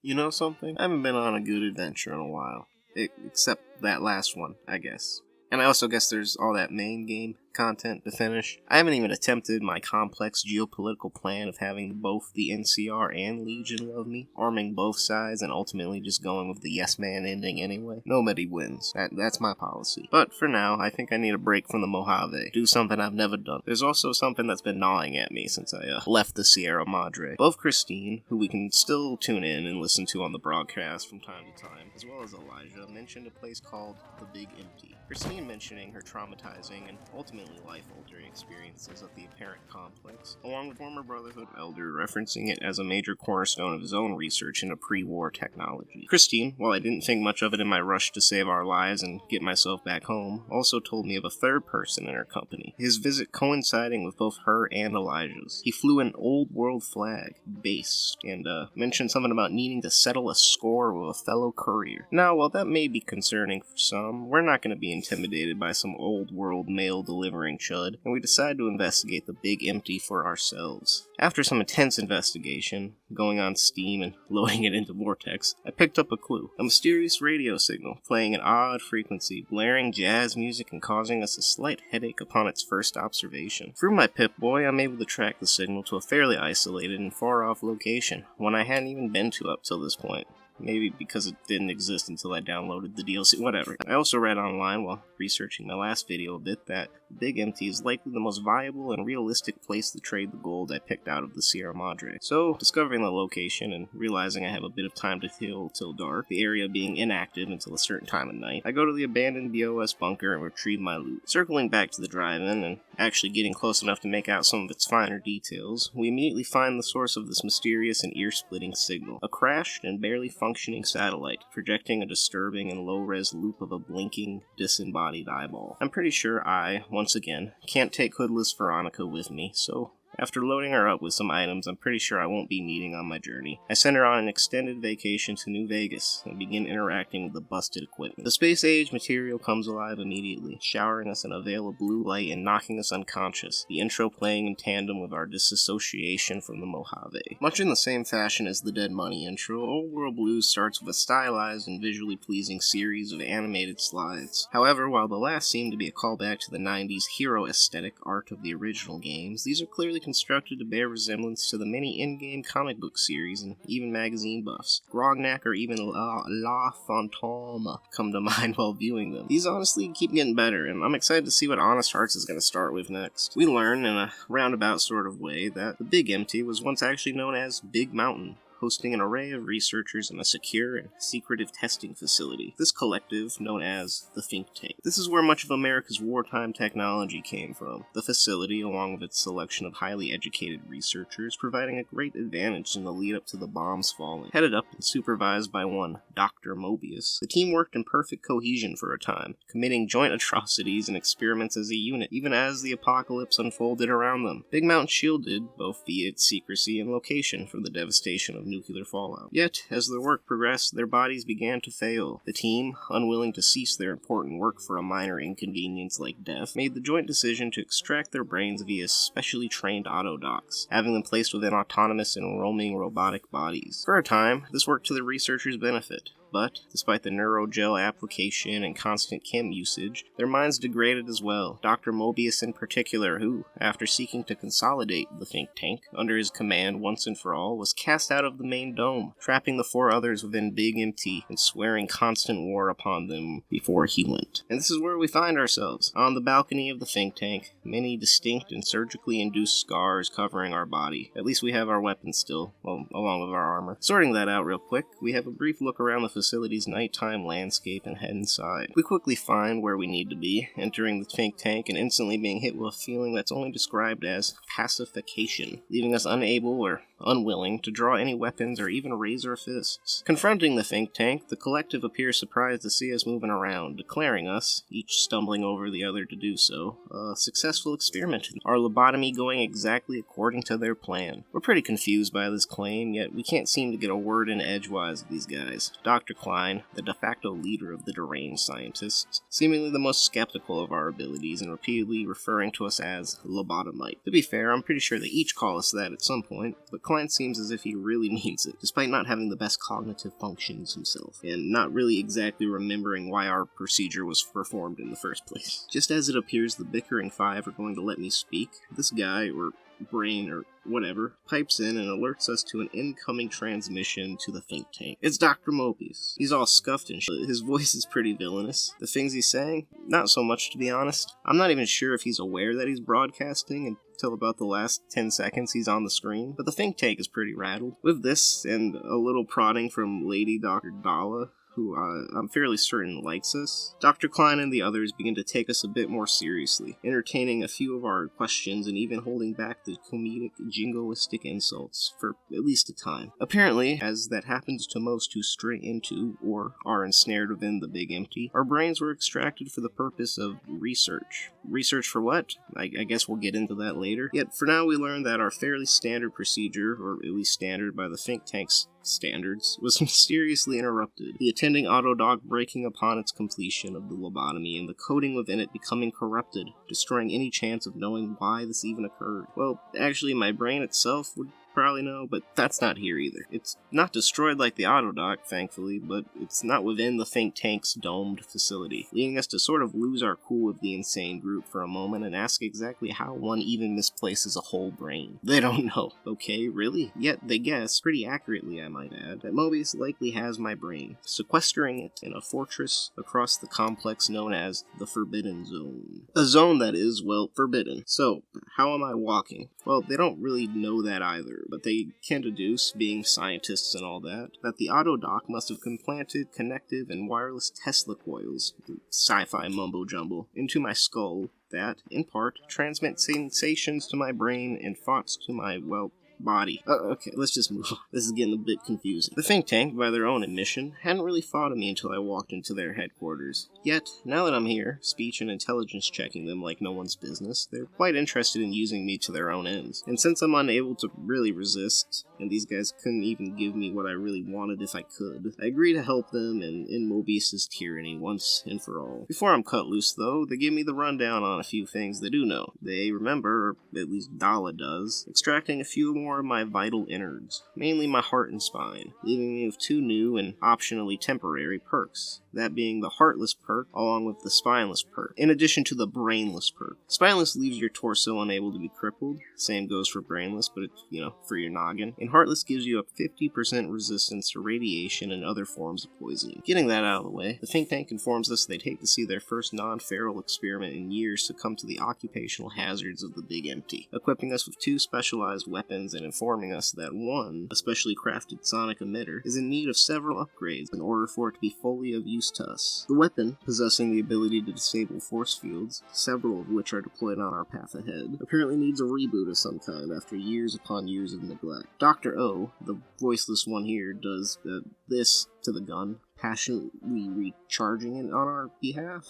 You know something? I haven't been on a good adventure in a while. Except that last one, I guess. And I also guess there's all that main game content to finish. I haven't even attempted my complex geopolitical plan of having both the NCR and Legion love me, arming both sides and ultimately just going with the yes man ending anyway. Nobody wins. That's my policy. But for now, I think I need a break from the Mojave. Do something I've never done. There's also something that's been gnawing at me since I left the Sierra Madre. Both Christine, who we can still tune in and listen to on the broadcast from time to time, as well as Elijah, mentioned a place called the Big Empty. Christine mentioning her traumatizing and ultimately life-altering experiences at the apparent complex, along with former Brotherhood elder referencing it as a major cornerstone of his own research into pre-war technology. Christine, while I didn't think much of it in my rush to save our lives and get myself back home, also told me of a third person in her company, his visit coinciding with both her and Elijah's. He flew an old world flag, based, and mentioned something about needing to settle a score with a fellow courier. Now, while that may be concerning for some, we're not going to be intimidated by some old world mail delivering chud, and we decide to investigate the Big Empty for ourselves. After some intense investigation, going on Steam and loading it into Vortex, I picked up a clue. A mysterious radio signal, playing an odd frequency, blaring jazz music and causing us a slight headache upon its first observation. Through my Pip-Boy, I'm able to track the signal to a fairly isolated and far-off location, one I hadn't even been to up till this point. Maybe because it didn't exist until I downloaded the DLC, whatever. I also read online while researching my last video a bit that the Big Empty is likely the most viable and realistic place to trade the gold I picked out of the Sierra Madre. So, discovering the location and realizing I have a bit of time to kill till dark, the area being inactive until a certain time of night, I go to the abandoned BOS bunker and retrieve my loot. Circling back to the drive-in and actually getting close enough to make out some of its finer details, we immediately find the source of this mysterious and ear-splitting signal. A crashed and barely functioning satellite, projecting a disturbing and low-res loop of a blinking, disembodied eyeball. I'm pretty sure I, once again, can't take hoodless Veronica with me, so after loading her up with some items I'm pretty sure I won't be needing on my journey, I send her on an extended vacation to New Vegas and begin interacting with the busted equipment. The space-age material comes alive immediately, showering us in a veil of blue light and knocking us unconscious, the intro playing in tandem with our disassociation from the Mojave. Much in the same fashion as the Dead Money intro, Old World Blues starts with a stylized and visually pleasing series of animated slides. However, while the last seemed to be a callback to the 90s hero aesthetic art of the original games, these are clearly constructed to bear resemblance to the many in-game comic book series and even magazine buffs. Grognak or even La Fantôme come to mind while viewing them. These honestly keep getting better, and I'm excited to see what Honest Hearts is going to start with next. We learn, in a roundabout sort of way, that the Big Empty was once actually known as Big Mountain, hosting an array of researchers in a secure and secretive testing facility. This collective, known as the Think Tank. This is where much of America's wartime technology came from. The facility, along with its selection of highly educated researchers, providing a great advantage in the lead-up to the bombs falling. Headed up and supervised by one Dr. Mobius, the team worked in perfect cohesion for a time, committing joint atrocities and experiments as a unit, even as the apocalypse unfolded around them. Big Mountain shielded, both via its secrecy and location, from the devastation of nuclear fallout. Yet, as their work progressed, their bodies began to fail. The team, unwilling to cease their important work for a minor inconvenience like death, made the joint decision to extract their brains via specially trained autodocs, having them placed within autonomous and roaming robotic bodies. For a time, this worked to the researchers' benefit. But, despite the neurogel application and constant chem usage, their minds degraded as well. Dr. Mobius in particular, who, after seeking to consolidate the think tank under his command once and for all, was cast out of the main dome, trapping the four others within Big Empty and swearing constant war upon them before he went. And this is where we find ourselves, on the balcony of the think tank, many distinct and surgically induced scars covering our body. At least we have our weapons still, well, along with our armor. Sorting that out real quick, we have a brief look around the facility's nighttime landscape and head inside. We quickly find where we need to be, entering the think tank and instantly being hit with a feeling that's only described as pacification, leaving us unable or unwilling to draw any weapons or even raise our fists. Confronting the think tank, the collective appears surprised to see us moving around, declaring us, each stumbling over the other to do so, a successful experiment, our lobotomy going exactly according to their plan. We're pretty confused by this claim, yet we can't seem to get a word in edgewise of these guys. Dr. Klein, the de facto leader of the deranged scientists, seemingly the most skeptical of our abilities and repeatedly referring to us as lobotomite. To be fair, I'm pretty sure they each call us that at some point, but Klein seems as if he really means it, despite not having the best cognitive functions himself, and not really exactly remembering why our procedure was performed in the first place. Just as it appears the bickering five are going to let me speak, this guy, or brain, or whatever, pipes in and alerts us to an incoming transmission to the think tank. It's Dr. Mobius. He's all scuffed and shit. His voice is pretty villainous. The things he's saying, not so much, to be honest. I'm not even sure if he's aware that he's broadcasting until about the last 10 seconds he's on the screen, but the think tank is pretty rattled. With this, and a little prodding from Lady Dr. Dalla, who I'm fairly certain likes us, Dr. Klein and the others begin to take us a bit more seriously, entertaining a few of our questions and even holding back the comedic, jingoistic insults for at least a time. Apparently, as that happens to most who stray into, or are ensnared within the Big Empty, our brains were extracted for the purpose of research. Research for what? I guess we'll get into that later. Yet, for now we learned that our fairly standard procedure, or at least standard by the think tank's standards, was mysteriously interrupted, the attending autodoc breaking upon its completion of the lobotomy and the coding within it becoming corrupted, destroying any chance of knowing why this even occurred. Well, actually, my brain itself would probably know, but that's not here either. It's not destroyed like the autodoc, thankfully, but it's not within the think tank's domed facility, leading us to sort of lose our cool with the insane group for a moment and ask exactly how one even misplaces a whole brain. They don't know. Okay, really? Yet they guess, pretty accurately I might add, that Mobius likely has my brain, sequestering it in a fortress across the complex known as the Forbidden Zone. A zone that is, well, forbidden. So, how am I walking? Well, they don't really know that either, but they can deduce, being scientists and all that the autodoc must have implanted connective and wireless Tesla coils, sci-fi mumbo-jumbo, into my skull that, in part, transmit sensations to my brain and thoughts to my, well, body. Okay, let's just move on. This is getting a bit confusing. The think tank, by their own admission, hadn't really thought of me until I walked into their headquarters. Yet, now that I'm here, speech and intelligence checking them like no one's business, they're quite interested in using me to their own ends. And since I'm unable to really resist, and these guys couldn't even give me what I really wanted if I could, I agree to help them and end Mobius' tyranny once and for all. Before I'm cut loose, though, they give me the rundown on a few things they do know. They remember, or at least Dalla does, extracting a few more of my vital innards, mainly my heart and spine, leaving me with two new and optionally temporary perks, that being the heartless perk along with the spineless perk, in addition to the brainless perk. Spineless leaves your torso unable to be crippled, same goes for brainless, but it's, for your noggin, and heartless gives you a 50% resistance to radiation and other forms of poisoning. Getting that out of the way, the think tank informs us they'd hate to see their first non-feral experiment in years succumb to the occupational hazards of the Big Empty, equipping us with two specialized weapons and informing us that one, a specially crafted sonic emitter, is in need of several upgrades in order for it to be fully of use to us. The weapon, possessing the ability to disable force fields, several of which are deployed on our path ahead, apparently needs a reboot of some kind after years upon years of neglect. Dr. O, the voiceless one here, does this to the gun, passionately recharging it on our behalf.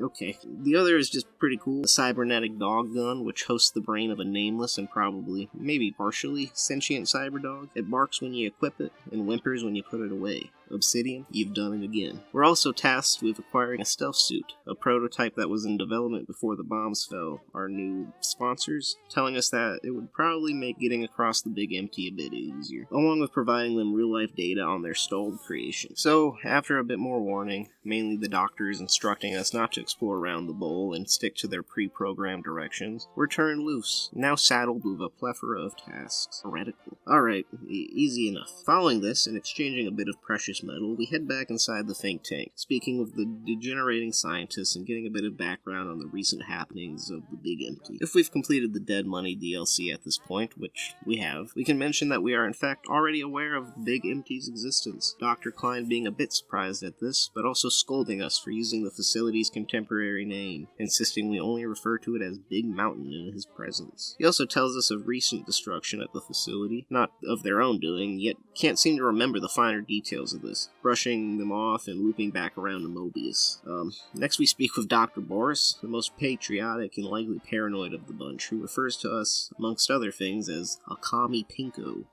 Okay. The other is just pretty cool. A cybernetic dog gun, which hosts the brain of a nameless and probably, maybe partially, sentient cyberdog. It barks when you equip it, and whimpers when you put it away. Obsidian, you've done it again. We're also tasked with acquiring a stealth suit, a prototype that was in development before the bombs fell. Our new sponsors telling us that it would probably make getting across the Big Empty a bit easier, along with providing them real-life data on their stalled creation. So, after a bit more warning, mainly the doctors instructing us not to explore around the bowl and stick to their pre-programmed directions, we're turned loose, now saddled with a plethora of tasks. Heretical. Alright, easy enough. Following this, and exchanging a bit of precious metal, we head back inside the think tank, speaking with the degenerating scientists and getting a bit of background on the recent happenings of the Big Empty. If we've completed the Dead Money DLC at this point, which we have, we can mention that we are in fact already aware of Big Empty's existence, Dr. Klein being a bit surprised at this, but also scolding us for using the facility's contemporary name, insisting we only refer to it as Big Mountain in his presence. He also tells us of recent destruction at the facility, not of their own doing, yet can't seem to remember the finer details of this, brushing them off and looping back around to Mobius. Next we speak with Dr. Boris, the most patriotic and likely paranoid of the bunch, who refers to us, amongst other things, as a commie pinko.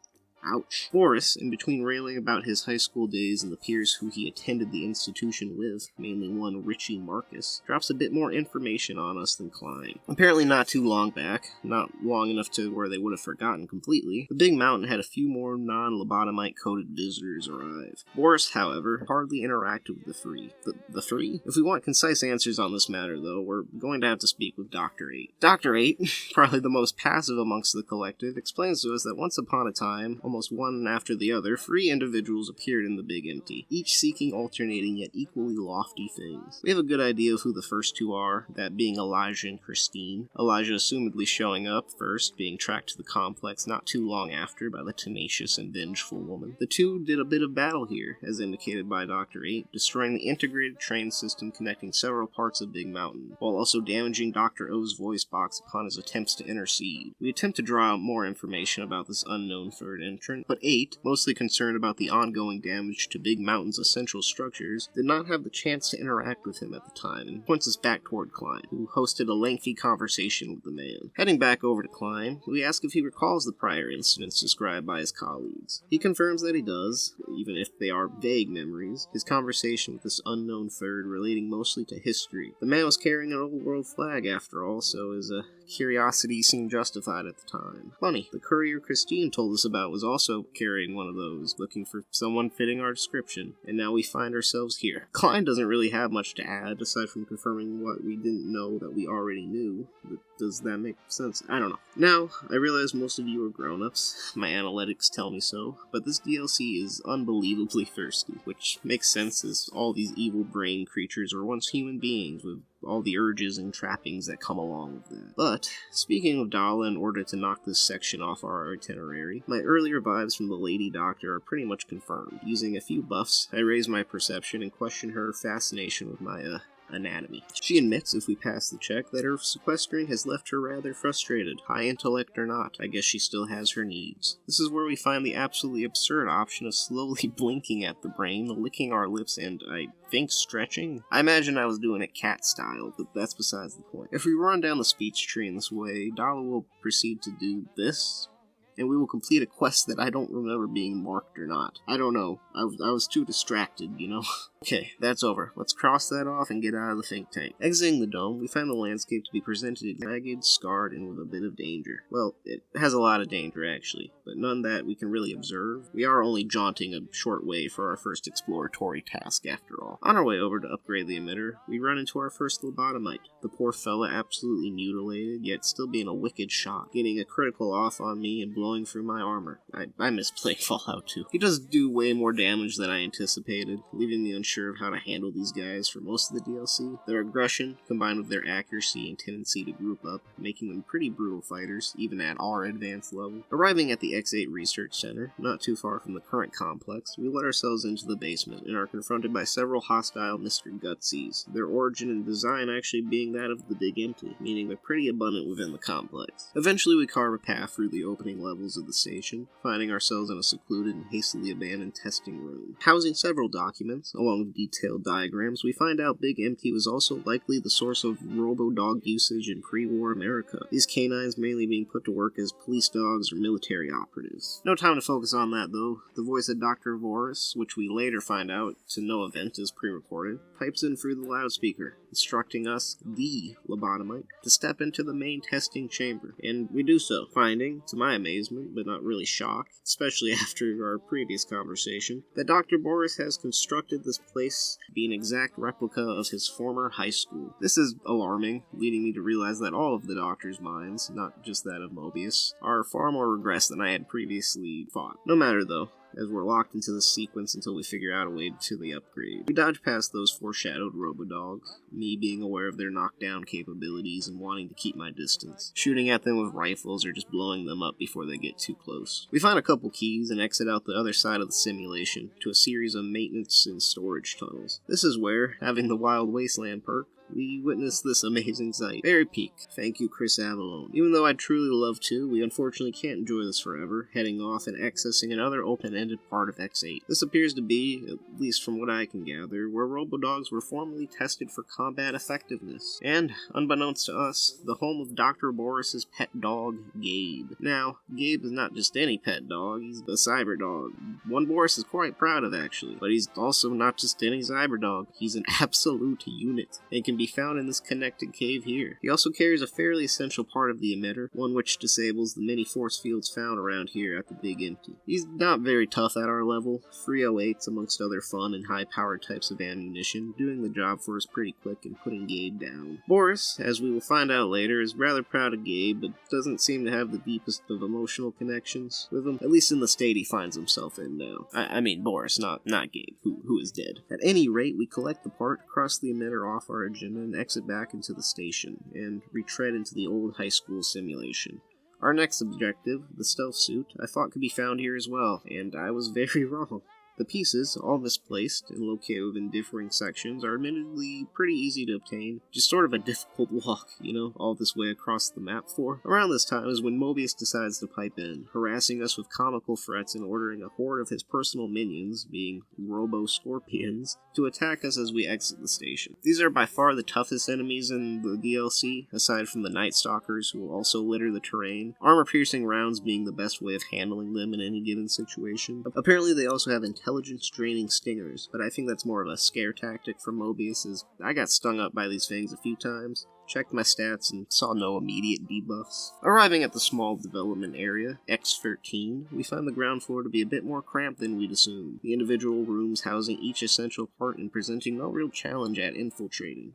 Ouch. Boris, in between railing about his high school days and the peers who he attended the institution with, mainly one Richie Marcus, drops a bit more information on us than Klein. Apparently not too long back, not long enough to where they would have forgotten completely, the Big Mountain had a few more non-lobotomite-coded visitors arrive. Boris, however, hardly interacted with the Free. The Free? If we want concise answers on this matter, though, we're going to have to speak with Dr. 8. Dr. 8, probably the most passive amongst the collective, explains to us that once upon a time, almost one after the other, 3 individuals appeared in the Big Empty, each seeking alternating yet equally lofty things. We have a good idea of who the first 2 are, that being Elijah and Christine. Elijah assumedly showing up first, being tracked to the complex not too long after by the tenacious and vengeful woman. The 2 did a bit of battle here, as indicated by Dr. 8, destroying the integrated train system connecting several parts of Big Mountain, while also damaging Dr. O's voice box upon his attempts to intercede. We attempt to draw out more information about this unknown third entrant, but 8, mostly concerned about the ongoing damage to Big Mountain's essential structures, did not have the chance to interact with him at the time, and points us back toward Klein, who hosted a lengthy conversation with the man. Heading back over to Klein, we ask if he recalls the prior incidents described by his colleagues. He confirms that he does, even if they are vague memories, his conversation with this unknown third relating mostly to history. The man was carrying an old world flag after all, so his curiosity seemed justified at the time. Funny, the courier Christine told us about was also carrying one of those, looking for someone fitting our description, and now we find ourselves here. Klein doesn't really have much to add, aside from confirming what we didn't know that we already knew. But does that make sense? I don't know. Now, I realize most of you are grown-ups, my analytics tell me so, but this DLC is unbelievably thirsty, which makes sense as all these evil brain creatures were once human beings with all the urges and trappings that come along with that. But, speaking of Dala, in order to knock this section off our itinerary, my earlier vibes from the Lady Doctor are pretty much confirmed. Using a few buffs, I raise my perception and question her fascination with my, anatomy. She admits, if we pass the check, that her sequestering has left her rather frustrated. High intellect or not, I guess she still has her needs. This is where we find the absolutely absurd option of slowly blinking at the brain, licking our lips, and, I think, stretching? I imagine I was doing it cat style, but that's besides the point. If we run down the speech tree in this way, Dala will proceed to do this, and we will complete a quest that I don't remember being marked or not. I don't know. I was too distracted, you know? Okay, that's over. Let's cross that off and get out of the think tank. Exiting the dome, we find the landscape to be presented ragged, scarred, and with a bit of danger. Well, it has a lot of danger, actually, but none that we can really observe. We are only jaunting a short way for our first exploratory task, after all. On our way over to upgrade the emitter, we run into our first lobotomite. The poor fella absolutely mutilated, yet still being a wicked shot, getting a critical off on me and blowing through my armor. I miss playing Fallout 2. He does do way more damage than I anticipated, leaving me unsure of how to handle these guys for most of the DLC. Their aggression, combined with their accuracy and tendency to group up, making them pretty brutal fighters, even at our advanced level. Arriving at the X8 Research Center, not too far from the current complex, we let ourselves into the basement and are confronted by several hostile Mr. Gutsies, their origin and design actually being that of the Big Empty, meaning they're pretty abundant within the complex. Eventually we carve a path through the opening levels of the station, finding ourselves in a secluded and hastily abandoned testing room. Housing several documents, along with detailed diagrams, we find out Big Empty was also likely the source of robo-dog usage in pre-war America, these canines mainly being put to work as police dogs or military operatives. No time to focus on that though. The voice of Dr. Voris, which we later find out to no event is pre-recorded, pipes in through the loudspeaker, instructing us, the lobotomite, to step into the main testing chamber, and we do so, finding, to my amazement, but not really shock, especially after our previous conversation, that Dr. Boris has constructed this place to be an exact replica of his former high school. This is alarming, leading me to realize that all of the Doctor's minds, not just that of Mobius, are far more regressed than I had previously thought. No matter though, as we're locked into this sequence until we figure out a way to the upgrade. We dodge past those foreshadowed robodogs, me being aware of their knockdown capabilities and wanting to keep my distance, shooting at them with rifles or just blowing them up before they get too close. We find a couple keys and exit out the other side of the simulation to a series of maintenance and storage tunnels. This is where, having the Wild Wasteland perk, we witnessed this amazing sight. Very peak. Thank you, Chris Avalone. Even though I'd truly love to, we unfortunately can't enjoy this forever, heading off and accessing another open-ended part of X8. This appears to be, at least from what I can gather, where robodogs were formally tested for combat effectiveness. And, unbeknownst to us, the home of Dr. Boris's pet dog, Gabe. Now, Gabe is not just any pet dog, he's a cyber dog. One Boris is quite proud of, actually. But he's also not just any cyber dog, he's an absolute unit, and can be found in this connected cave here. He also carries a fairly essential part of the emitter, one which disables the many force fields found around here at the Big Empty. He's not very tough at our level, 308s amongst other fun and high-powered types of ammunition, doing the job for us pretty quick and putting Gabe down. Boris, as we will find out later, is rather proud of Gabe, but doesn't seem to have the deepest of emotional connections with him, at least in the state he finds himself in now. I mean Boris, not Gabe, who is dead. At any rate, we collect the part, cross the emitter off our agenda, and exit back into the station, and retread into the old high school simulation. Our next objective, the stealth suit, I thought could be found here as well, and I was very wrong. The pieces, all misplaced and located within differing sections, are admittedly pretty easy to obtain. Just sort of a difficult walk, all this way across the map for. Around this time is when Mobius decides to pipe in, harassing us with comical threats and ordering a horde of his personal minions, being robo-scorpions, to attack us as we exit the station. These are by far the toughest enemies in the DLC, aside from the Night Stalkers, who will also litter the terrain, armor-piercing rounds being the best way of handling them in any given situation. Apparently they also have intelligence-draining stingers, but I think that's more of a scare tactic from Mobius, as I got stung up by these things a few times, checked my stats, and saw no immediate debuffs. Arriving at the small development area, X13, we find the ground floor to be a bit more cramped than we'd assumed, the individual rooms housing each essential part and presenting no real challenge at infiltrating.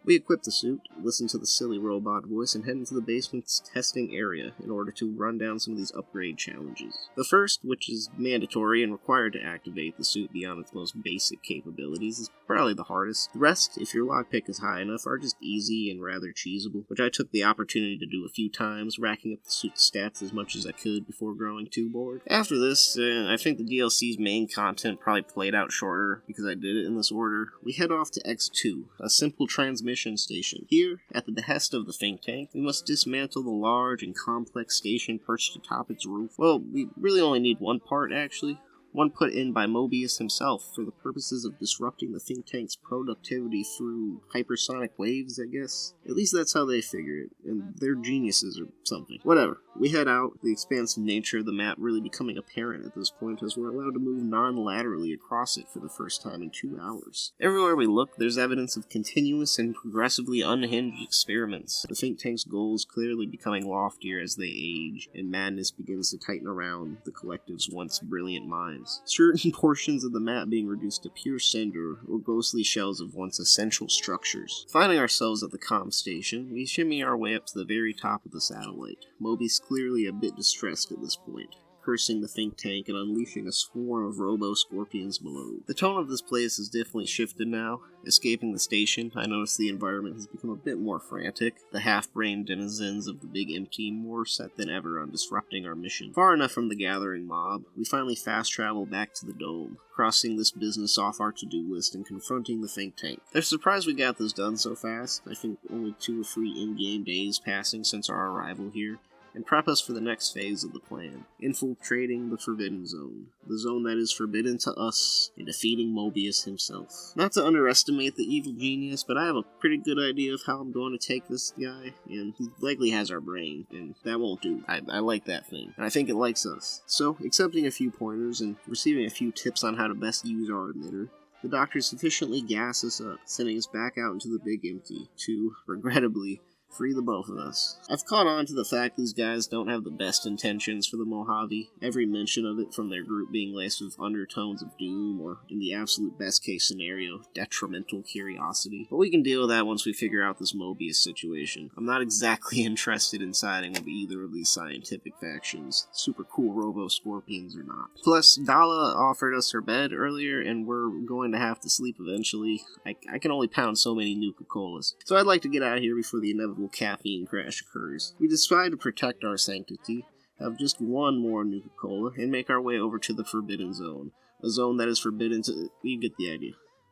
We equip the suit, listen to the silly robot voice, and head into the basement's testing area in order to run down some of these upgrade challenges. The first, which is mandatory and required to activate the suit beyond its most basic capabilities, is probably the hardest. The rest, if your lockpick is high enough, are just easy and rather cheesable, which I took the opportunity to do a few times, racking up the suit's stats as much as I could before growing too bored. After this, I think the DLC's main content probably played out shorter because I did it in this order. We head off to X2, a simple transmission station. Here, at the behest of the think tank, we must dismantle the large and complex station perched atop its roof. Well, we really only need one part, actually. One put in by Mobius himself for the purposes of disrupting the think tank's productivity through hypersonic waves, I guess. At least that's how they figure it, and they're geniuses or something. Whatever. We head out, the expansive nature of the map really becoming apparent at this point as we're allowed to move non-laterally across it for the first time in 2 hours. Everywhere we look, there's evidence of continuous and progressively unhinged experiments. The think tank's goals clearly becoming loftier as they age, and madness begins to tighten around the collective's once brilliant minds. Certain portions of the map being reduced to pure cinder or ghostly shells of once essential structures. Finding ourselves at the comm station, we shimmy our way up to the very top of the satellite. Mobius clearly a bit distressed at this point, cursing the think tank and unleashing a swarm of robo-scorpions below. The tone of this place has definitely shifted now. Escaping the station, I notice the environment has become a bit more frantic, the half-brained denizens of the Big Empty more set than ever on disrupting our mission. Far enough from the gathering mob, we finally fast-travel back to the dome, crossing this business off our to-do list and confronting the think tank. They're surprised we got this done so fast. I think only 2 or 3 in-game days passing since our arrival here, and prep us for the next phase of the plan, infiltrating the Forbidden Zone, the zone that is forbidden to us, and defeating Mobius himself. Not to underestimate the evil genius, but I have a pretty good idea of how I'm going to take this guy, and he likely has our brain, and that won't do. I like that thing, and I think it likes us. So, accepting a few pointers and receiving a few tips on how to best use our emitter, the doctor sufficiently gas us up, sending us back out into the Big Empty to, regrettably, free the both of us. I've caught on to the fact these guys don't have the best intentions for the Mojave, every mention of it from their group being laced with undertones of doom, or, in the absolute best case scenario, detrimental curiosity. But we can deal with that once we figure out this Mobius situation. I'm not exactly interested in siding with either of these scientific factions, super cool robo-scorpions or not. Plus, Dala offered us her bed earlier, and we're going to have to sleep eventually. I can only pound so many Nuka-Colas. So I'd like to get out of here before the inevitable caffeine crash occurs. We decide to protect our sanctity, have just one more Nuka-Cola, and make our way over to the Forbidden Zone. A zone that is forbidden to... You get the idea.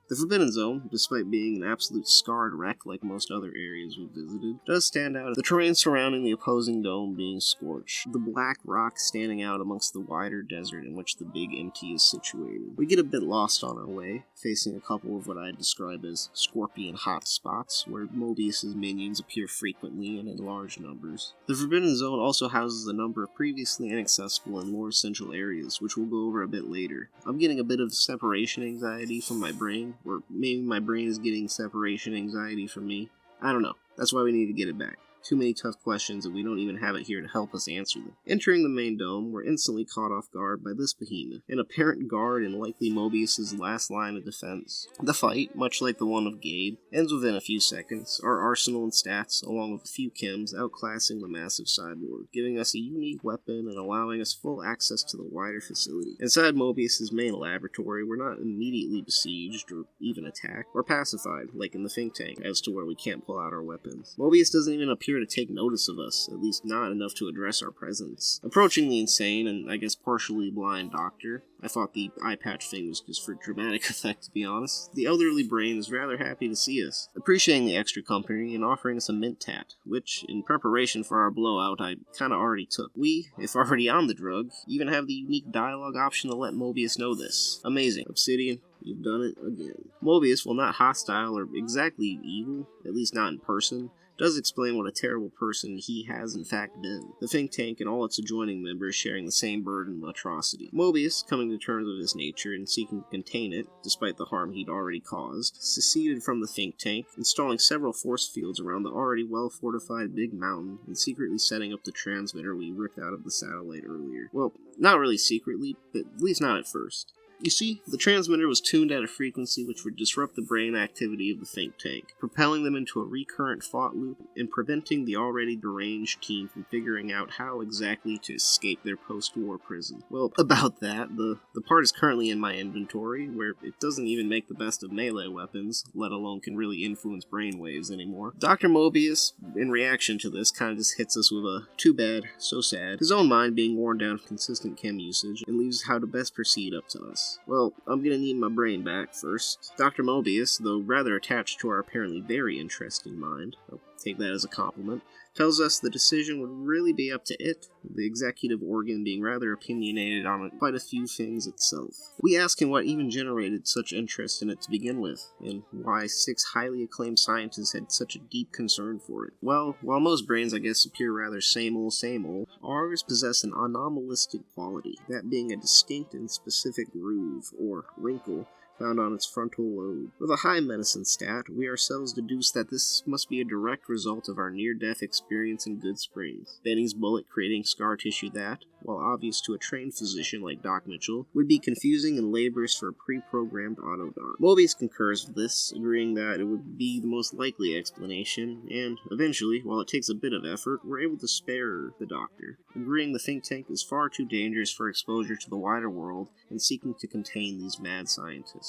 The Forbidden Zone, despite being an absolute scarred wreck like most other areas we've visited, does stand out, the terrain surrounding the opposing dome being scorched, the black rock standing out amongst the wider desert in which the Big Empty is situated. We get a bit lost on our way, facing a couple of what I'd describe as scorpion hot spots, where Mobius's minions appear frequently and in large numbers. The Forbidden Zone also houses a number of previously inaccessible and more essential areas, which we'll go over a bit later. I'm getting a bit of separation anxiety from my brain, or maybe my brain is getting separation anxiety from me. I don't know. That's why we need to get it back. Too many tough questions, and we don't even have it here to help us answer them. Entering the main dome, we're instantly caught off guard by this behemoth, an apparent guard and likely Mobius's last line of defense. The fight, much like the one of Gabe, ends within a few seconds, our arsenal and stats, along with a few chems, outclassing the massive cyborg, giving us a unique weapon and allowing us full access to the wider facility. Inside Mobius's main laboratory, we're not immediately besieged, or even attacked, or pacified, like in the think tank, as to where we can't pull out our weapons. Mobius doesn't even appear to take notice of us, at least not enough to address our presence. Approaching the insane and I guess partially blind doctor, I thought the eye patch thing was just for dramatic effect, to be honest. The elderly brain is rather happy to see us, appreciating the extra company and offering us a mint tat, which, in preparation for our blowout, I kinda already took. We, if already on the drug, even have the unique dialogue option to let Mobius know this. Amazing. Obsidian, you've done it again. Mobius, while not hostile or exactly evil, at least not in person, does explain what a terrible person he has in fact been. The think tank and all its adjoining members sharing the same burden of atrocity. Mobius, coming to terms with his nature and seeking to contain it, despite the harm he'd already caused, seceded from the think tank, installing several force fields around the already well-fortified big mountain, and secretly setting up the transmitter we ripped out of the satellite earlier. Well, not really secretly, but at least not at first. You see, the transmitter was tuned at a frequency which would disrupt the brain activity of the think tank, propelling them into a recurrent thought loop and preventing the already deranged team from figuring out how exactly to escape their post-war prison. Well, about that, the part is currently in my inventory, where it doesn't even make the best of melee weapons, let alone can really influence brainwaves anymore. Dr. Mobius, in reaction to this, kind of just hits us with a too bad, so sad, his own mind being worn down from consistent chem usage, and leaves how to best proceed up to us. Well, I'm gonna need my brain back first. Dr. Mobius, though rather attached to our apparently very interesting mind, I'll take that as a compliment, tells us the decision would really be up to it, the executive organ being rather opinionated on quite a few things itself. We ask him what even generated such interest in it to begin with, and why 6 highly acclaimed scientists had such a deep concern for it. Well, while most brains I guess appear rather same old, ours possess an anomalistic quality, that being a distinct and specific groove, or wrinkle, found on its frontal lobe. With a high medicine stat, we ourselves deduce that this must be a direct result of our near-death experience in Good Springs. Benny's bullet creating scar tissue that, while obvious to a trained physician like Doc Mitchell, would be confusing and laborious for a pre-programmed autodot. Mobius concurs with this, agreeing that it would be the most likely explanation, and, eventually, while it takes a bit of effort, we're able to spare the doctor, agreeing the think tank is far too dangerous for exposure to the wider world and seeking to contain these mad scientists.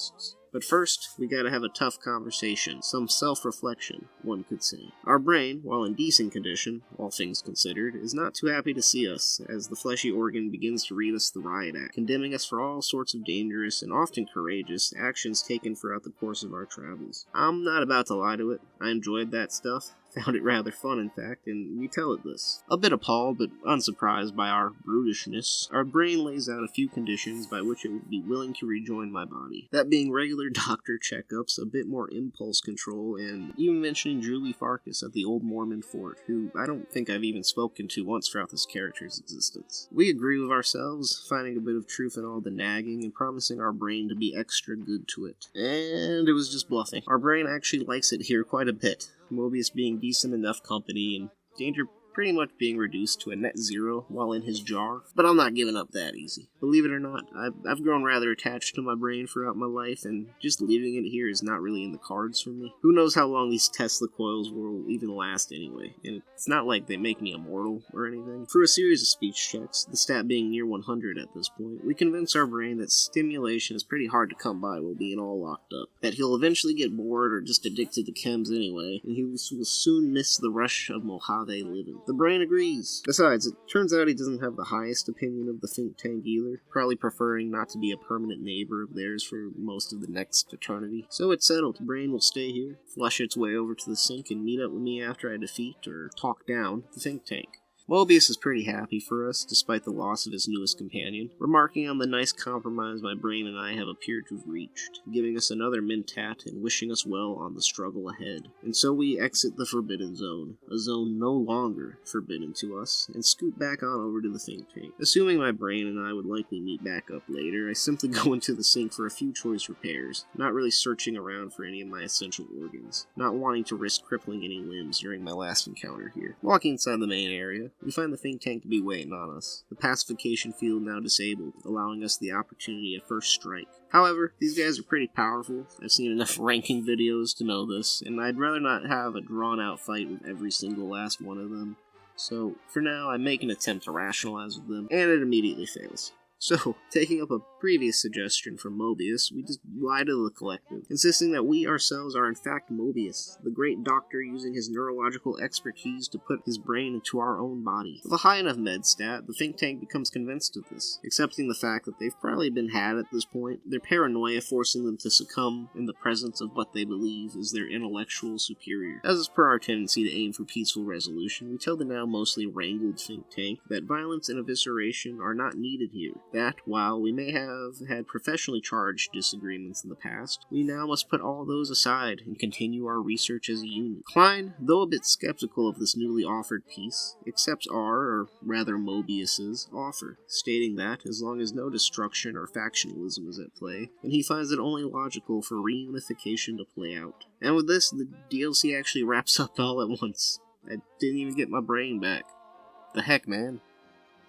But first, we gotta have a tough conversation, some self-reflection, one could say. Our brain, while in decent condition, all things considered, is not too happy to see us, as the fleshy organ begins to read us the riot act, condemning us for all sorts of dangerous, and often courageous, actions taken throughout the course of our travels. I'm not about to lie to it, I enjoyed that stuff, found it rather fun in fact, and we tell it this. A bit appalled, but unsurprised by our brutishness, our brain lays out a few conditions by which it would be willing to rejoin my body. That being regular doctor checkups, a bit more impulse control, and even mentioning Julie Farkas at the old Mormon fort, who I don't think I've even spoken to once throughout this character's existence. We agree with ourselves, finding a bit of truth in all the nagging, and promising our brain to be extra good to it. And it was just bluffing. Our brain actually likes it here quite a bit, Mobius being decent enough company, and danger pretty much being reduced to a net zero while in his jar. But I'm not giving up that easy. Believe it or not, I've grown rather attached to my brain throughout my life, and just leaving it here is not really in the cards for me. Who knows how long these Tesla coils will even last anyway, and it's not like they make me immortal or anything. Through a series of speech checks, the stat being near 100 at this point, we convince our brain that stimulation is pretty hard to come by while being all locked up, that he'll eventually get bored or just addicted to chems anyway, and he will soon miss the rush of Mojave living. The brain agrees. Besides, it turns out he doesn't have the highest opinion of the think tank either, probably preferring not to be a permanent neighbor of theirs for most of the next eternity. So it's settled. The brain will stay here, flush its way over to the sink, and meet up with me after I defeat, or talk down, the think tank. Mobius is pretty happy for us, despite the loss of his newest companion, remarking on the nice compromise my brain and I have appeared to have reached, giving us another mentat and wishing us well on the struggle ahead. And so we exit the Forbidden Zone, a zone no longer forbidden to us, and scoot back on over to the think tank. Assuming my brain and I would likely meet back up later, I simply go into the sink for a few choice repairs, not really searching around for any of my essential organs, not wanting to risk crippling any limbs during my last encounter here. Walking inside the main area, we find the think tank to be waiting on us, the pacification field now disabled, allowing us the opportunity at first strike. However, these guys are pretty powerful. I've seen enough ranking videos to know this, and I'd rather not have a drawn-out fight with every single last one of them. So, for now, I make an attempt to rationalize with them, and it immediately fails. So, taking up a previous suggestion from Mobius, we just lie to the collective, insisting that we ourselves are in fact Mobius, the great doctor using his neurological expertise to put his brain into our own body. With a high enough med stat, the think tank becomes convinced of this, accepting the fact that they've probably been had at this point, their paranoia forcing them to succumb in the presence of what they believe is their intellectual superior. As is per our tendency to aim for peaceful resolution, we tell the now mostly wrangled think tank that violence and evisceration are not needed here. That, while we may have had professionally charged disagreements in the past, we now must put all those aside and continue our research as a unit. Klein, though a bit skeptical of this newly offered peace, accepts our, or rather Mobius's, offer, stating that, as long as no destruction or factionalism is at play, then he finds it only logical for reunification to play out. And with this, the DLC actually wraps up all at once. I didn't even get my brain back. The heck, man.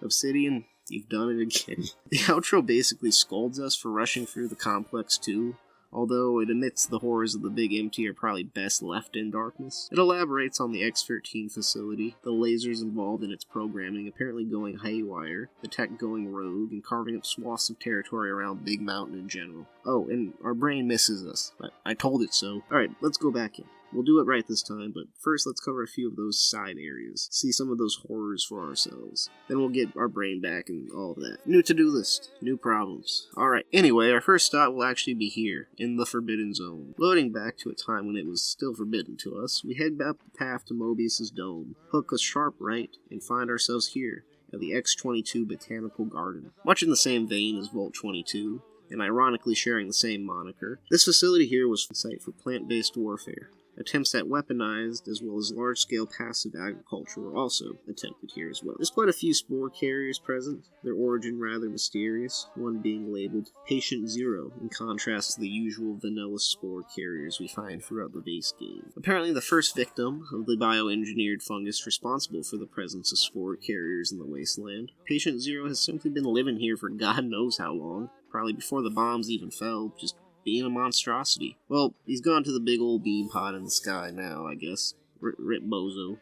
Obsidian, you've done it again. The outro basically scolds us for rushing through the complex too, although it admits the horrors of the Big Empty are probably best left in darkness. It elaborates on the X-13 facility, the lasers involved in its programming apparently going haywire, the tech going rogue, and carving up swaths of territory around Big Mountain in general. Oh, and our brain misses us. I told it so. Alright, let's go back in. We'll do it right this time, but first let's cover a few of those side areas, see some of those horrors for ourselves. Then we'll get our brain back and all of that. New to-do list, new problems. Alright, anyway, our first stop will actually be here, in the Forbidden Zone. Loading back to a time when it was still forbidden to us, we head up the path to Mobius's dome, hook a sharp right, and find ourselves here, at the X-22 Botanical Garden. Much in the same vein as Vault 22, and ironically sharing the same moniker, this facility here was the site for plant-based warfare. Attempts at weaponized as well as large-scale passive agriculture were also attempted here as well. There's quite a few spore carriers present, their origin rather mysterious, one being labeled Patient Zero in contrast to the usual vanilla spore carriers we find throughout the base game. Apparently the first victim of the bioengineered fungus responsible for the presence of spore carriers in the wasteland. Patient Zero has simply been living here for God knows how long, probably before the bombs even fell, just being a monstrosity. Well, he's gone to the big old bean pod in the sky now, I guess. Rip bozo.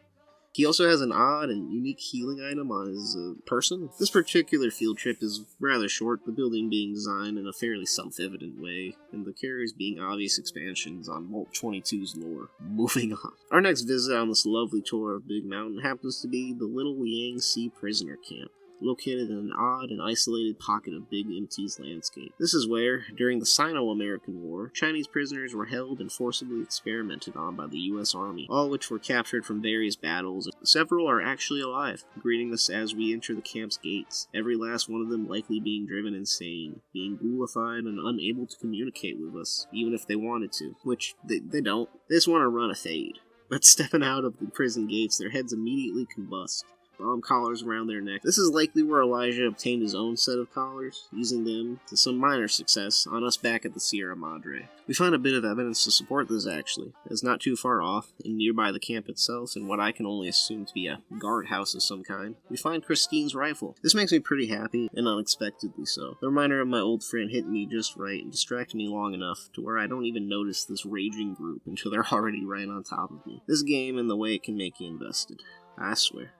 He also has an odd and unique healing item on his person. This particular field trip is rather short, the building being designed in a fairly self-evident way, and the carriers being obvious expansions on Vault 22's lore. Moving on. Our next visit on this lovely tour of Big Mountain happens to be the Little Yangtze prisoner camp, located in an odd and isolated pocket of Big Empty's landscape. This is where, during the Sino-American War, Chinese prisoners were held and forcibly experimented on by the U.S. Army, all which were captured from various battles. Several are actually alive, greeting us as we enter the camp's gates, every last one of them likely being driven insane, being ghoulified and unable to communicate with us, even if they wanted to, which they don't. They just want to run a fade. But stepping out of the prison gates, their heads immediately combust. Bomb collars around their neck. This is likely where Elijah obtained his own set of collars, using them to some minor success on us back at the Sierra Madre. We find a bit of evidence to support this actually, as not too far off, and nearby the camp itself, in what I can only assume to be a guardhouse of some kind, we find Christine's rifle. This makes me pretty happy, and unexpectedly so. The reminder of my old friend hitting me just right and distracting me long enough to where I don't even notice this raging group until they're already right on top of me. This game and the way it can make you invested. I swear.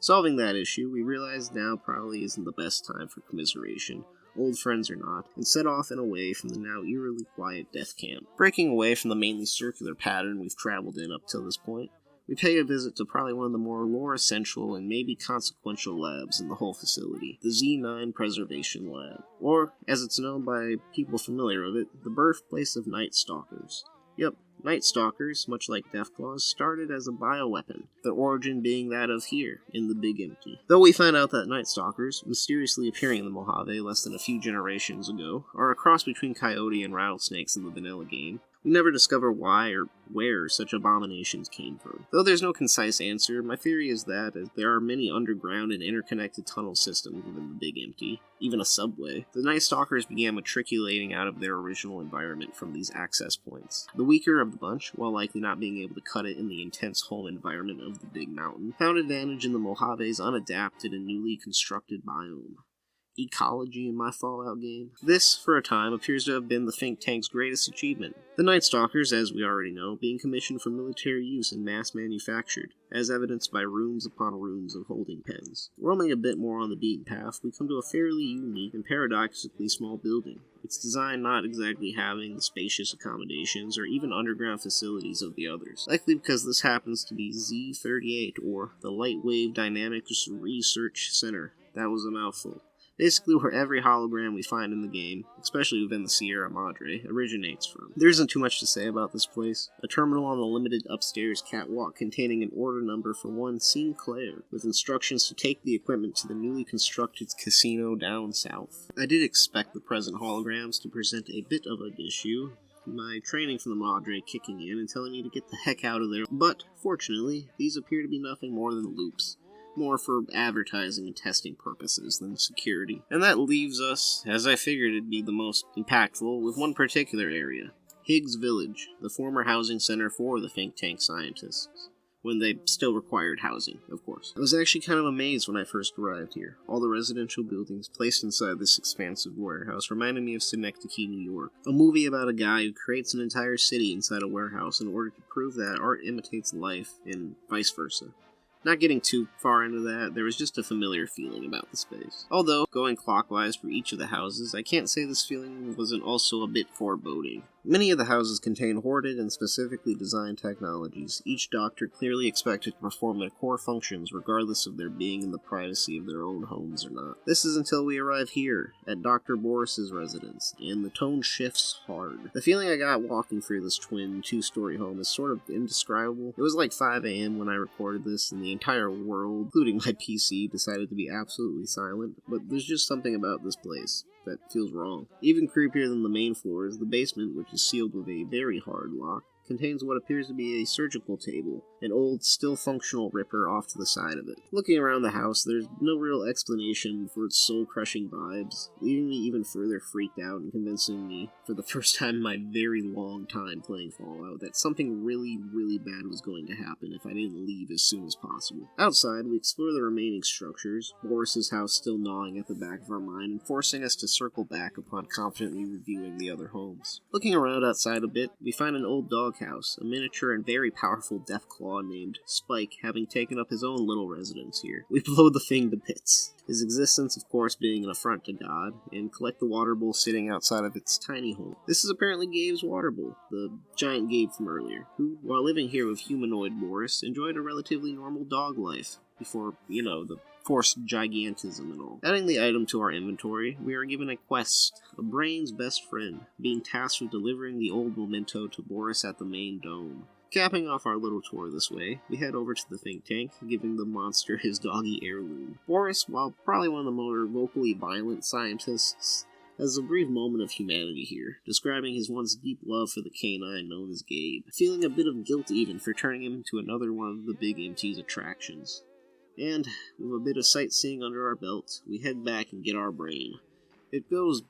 Solving that issue, we realize now probably isn't the best time for commiseration, old friends or not, and set off and away from the now eerily quiet death camp. Breaking away from the mainly circular pattern we've traveled in up till this point, We pay a visit to probably one of the more lore-essential and maybe consequential labs in the whole facility, the Z9 Preservation Lab, or, as it's known by people familiar with it, the birthplace of Night Stalkers. Yep, Night Stalkers, much like Deathclaws, started as a bioweapon, their origin being that of here, in the Big Empty. Though we find out that Night Stalkers, mysteriously appearing in the Mojave less than a few generations ago, are a cross between coyote and rattlesnakes in the vanilla game, we never discover why or where such abominations came from. Though there's no concise answer, my theory is that as there are many underground and interconnected tunnel systems within the Big Empty, even a subway, the Night Stalkers began matriculating out of their original environment from these access points. The weaker of the bunch, while likely not being able to cut it in the intense home environment of the Big Mountain, found advantage in the Mojave's unadapted and newly constructed biome. Ecology in my Fallout game. This, for a time, appears to have been the think tank's greatest achievement. The Night Stalkers, as we already know, being commissioned for military use and mass manufactured, as evidenced by rooms upon rooms of holding pens. Roaming a bit more on the beaten path, we come to a fairly unique and paradoxically small building. Its design not exactly having the spacious accommodations or even underground facilities of the others, likely because this happens to be Z38, or the Lightwave Dynamics Research Center. That was a mouthful. Basically where every hologram we find in the game, especially within the Sierra Madre, originates from. There isn't too much to say about this place. A terminal on the limited upstairs catwalk containing an order number for one Sinclair, with instructions to take the equipment to the newly constructed casino down south. I did expect the present holograms to present a bit of an issue, my training from the Madre kicking in and telling me to get the heck out of there, but fortunately, these appear to be nothing more than loops. More for advertising and testing purposes than security. And that leaves us, as I figured it'd be the most impactful, with one particular area. Higgs Village, the former housing center for the think tank scientists. When they still required housing, of course. I was actually kind of amazed when I first arrived here. All the residential buildings placed inside this expansive warehouse reminded me of Synecdoche, New York. A movie about a guy who creates an entire city inside a warehouse in order to prove that art imitates life, and vice versa. Not getting too far into that, there was just a familiar feeling about the space. Although, going clockwise for each of the houses, I can't say this feeling wasn't also a bit foreboding. Many of the houses contain hoarded and specifically designed technologies, each doctor clearly expected to perform their core functions regardless of their being in the privacy of their own homes or not. This is until we arrive here, at Dr. Boris's residence, and the tone shifts hard. The feeling I got walking through this twin, two-story home is sort of indescribable. It was like 5 a.m. when I recorded this, and the entire world, including my PC, decided to be absolutely silent, but there's just something about this place that feels wrong. Even creepier than the main floor is the basement, which is sealed with a very hard lock. Contains what appears to be a surgical table, an old, still functional ripper off to the side of it. Looking around the house, there's no real explanation for its soul-crushing vibes, leaving me even further freaked out and convincing me, for the first time in my very long time playing Fallout, that something really, really bad was going to happen if I didn't leave as soon as possible. Outside, we explore the remaining structures, Boris's house still gnawing at the back of our mind and forcing us to circle back upon confidently reviewing the other homes. Looking around outside a bit, we find an old doghouse, a miniature and very powerful Deathclaw named Spike having taken up his own little residence here. We blow the thing to bits. His existence, of course, being an affront to God, and collect the water bowl sitting outside of its tiny home. This is apparently Gabe's water bowl, the giant Gabe from earlier, who, while living here with humanoid Boris, enjoyed a relatively normal dog life, before, the forced gigantism and all. Adding the item to our inventory, we are given a quest, a brain's best friend, being tasked with delivering the old memento to Boris at the main dome. Capping off our little tour this way, we head over to the think tank, giving the monster his doggy heirloom. Boris, while probably one of the more vocally violent scientists, has a brief moment of humanity here, describing his once deep love for the canine known as Gabe, feeling a bit of guilt even for turning him into another one of the Big Empty's attractions. And, with a bit of sightseeing under our belt, we head back and get our brain. It goes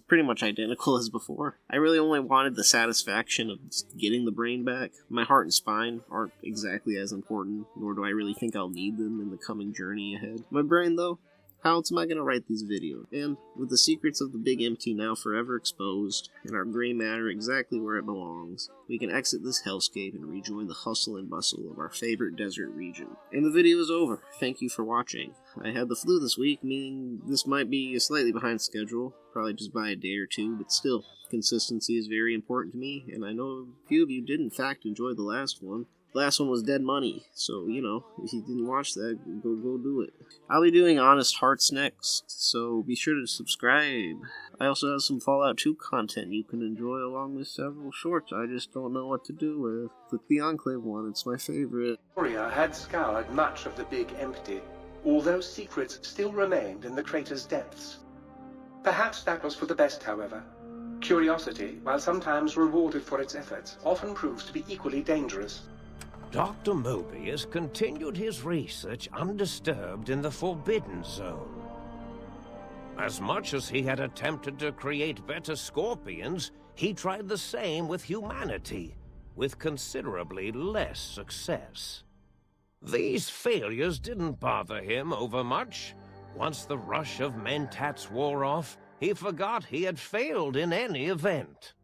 pretty much identical as before. I really only wanted the satisfaction of just getting the brain back. My heart and spine aren't exactly as important, nor do I really think I'll need them in the coming journey ahead. My brain, though? How else am I going to write these videos? And, with the secrets of the Big Empty now forever exposed, and our gray matter exactly where it belongs, we can exit this hellscape and rejoin the hustle and bustle of our favorite desert region. And the video is over. Thank you for watching. I had the flu this week, meaning this might be slightly behind schedule, probably just by a day or two, but still, consistency is very important to me, and I know a few of you did in fact enjoy the last one. last one was Dead Money, so, you know, if you didn't watch that, go do it. I'll be doing Honest Hearts next, so be sure to subscribe. I also have some Fallout 2 content you can enjoy along with several shorts I just don't know what to do with. Click the Enclave one, it's my favorite. Courier had scoured much of the Big Empty, although secrets still remained in the crater's depths. Perhaps that was for the best, however. Curiosity, while sometimes rewarded for its efforts, often proves to be equally dangerous. Dr. Mobius continued his research undisturbed in the Forbidden Zone. As much as he had attempted to create better scorpions, he tried the same with humanity, with considerably less success. These failures didn't bother him overmuch. Once the rush of mentats wore off, he forgot he had failed in any event.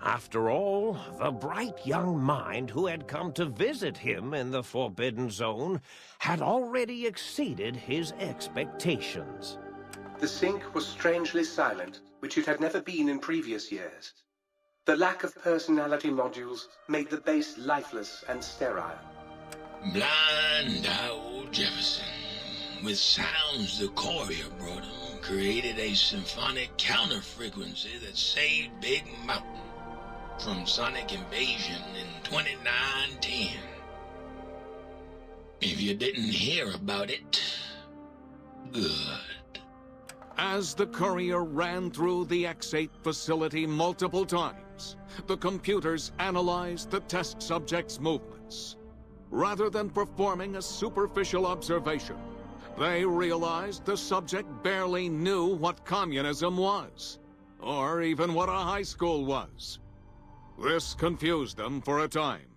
After all, the bright young mind who had come to visit him in the Forbidden Zone had already exceeded his expectations. The sink was strangely silent, which it had never been in previous years. The lack of personality modules made the base lifeless and sterile. Blind old Jefferson, with sounds the courier brought him, created a symphonic counter-frequency that saved Big Mountain from sonic invasion in 2910. If you didn't hear about it, good. As the courier ran through the X8 facility multiple times, the computers analyzed the test subject's movements. Rather than performing a superficial observation, they realized the subject barely knew what communism was, or even what a high school was. This confused them for a time,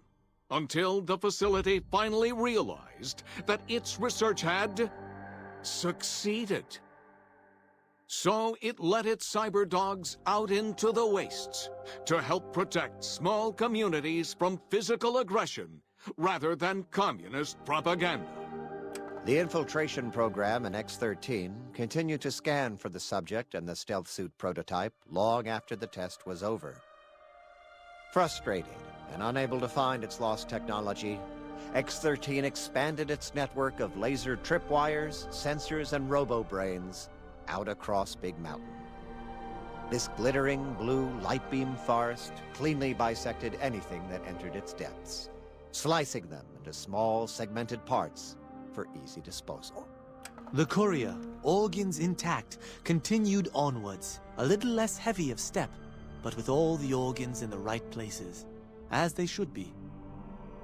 until the facility finally realized that its research had succeeded. So it let its cyber dogs out into the wastes to help protect small communities from physical aggression rather than communist propaganda. The infiltration program in X-13 continued to scan for the subject and the stealth suit prototype long after the test was over. Frustrated and unable to find its lost technology, X-13 expanded its network of laser tripwires, sensors, and robo-brains out across Big Mountain. This glittering blue light beam forest cleanly bisected anything that entered its depths, slicing them into small segmented parts for easy disposal. The courier, organs intact, continued onwards, a little less heavy of step, but with all the organs in the right places, as they should be.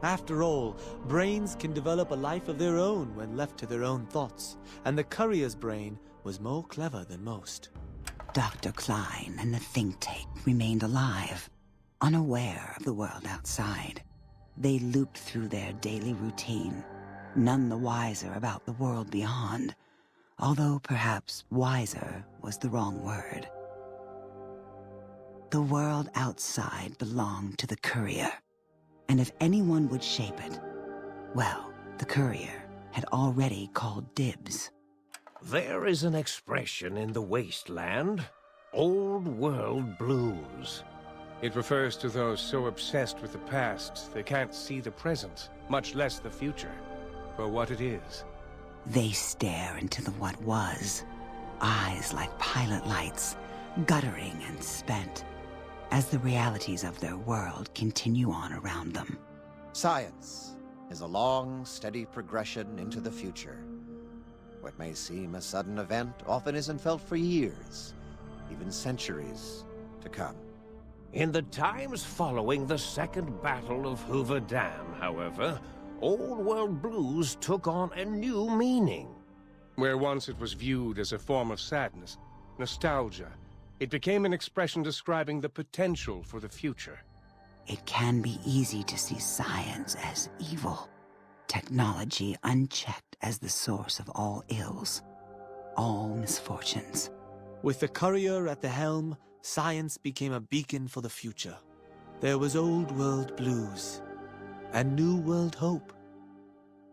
After all, brains can develop a life of their own when left to their own thoughts, and the courier's brain was more clever than most. Dr. Klein and the think tank remained alive, unaware of the world outside. They looped through their daily routine, none the wiser about the world beyond, although perhaps wiser was the wrong word. The world outside belonged to the courier, and if anyone would shape it, well, the courier had already called dibs. There is an expression in the wasteland, old world blues. It refers to those so obsessed with the past they can't see the present, much less the future, for what it is. They stare into the what was, eyes like pilot lights, guttering and spent, as the realities of their world continue on around them. Science is a long, steady progression into the future. What may seem a sudden event often isn't felt for years, even centuries to come. In the times following the Second Battle of Hoover Dam, however, old world blues took on a new meaning. Where once it was viewed as a form of sadness, nostalgia, it became an expression describing the potential for the future. It can be easy to see science as evil, technology unchecked as the source of all ills, all misfortunes. With the courier at the helm, science became a beacon for the future. There was old world blues, and new world hope.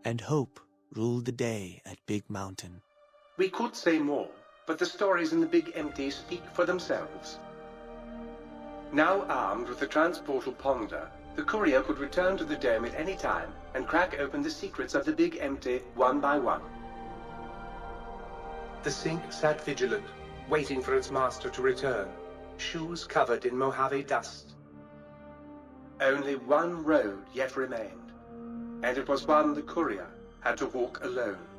And hope ruled the day at Big Mountain. We could say more, but the stories in the Big Empty speak for themselves. Now armed with the transportal Ponder, The courier could return to the dome at any time and crack open the secrets of the Big Empty one by one. The sink sat vigilant, waiting for its master to return, shoes covered in Mojave dust. Only one road yet remained, and it was one the courier had to walk alone.